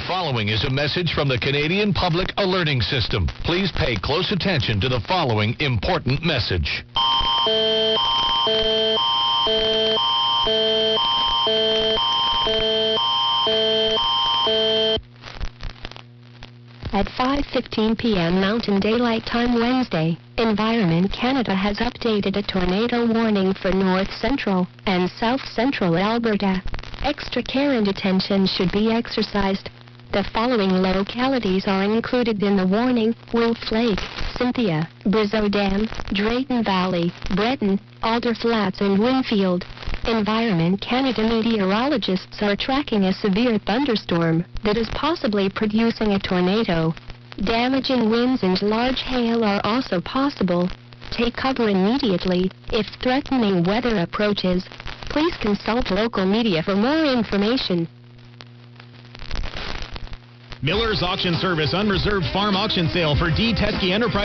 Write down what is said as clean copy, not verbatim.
The following is a message from the Canadian Public Alerting System. Please pay close attention to the following important message. At 5:15 p.m. Mountain Daylight Time Wednesday, Environment Canada has updated a tornado warning for north central and south central Alberta. Extra care and attention should be exercised. The following localities are included in the warning: Wolf Lake, Cynthia, Briseau Dam, Drayton Valley, Breton, Alder Flats and Winfield. Environment Canada meteorologists are tracking a severe thunderstorm that is possibly producing a tornado. Damaging winds and large hail are also possible. Take cover immediately if threatening weather approaches. Please consult local media for more information. Miller's Auction Service Unreserved Farm Auction Sale for D. Teskey Enterprise.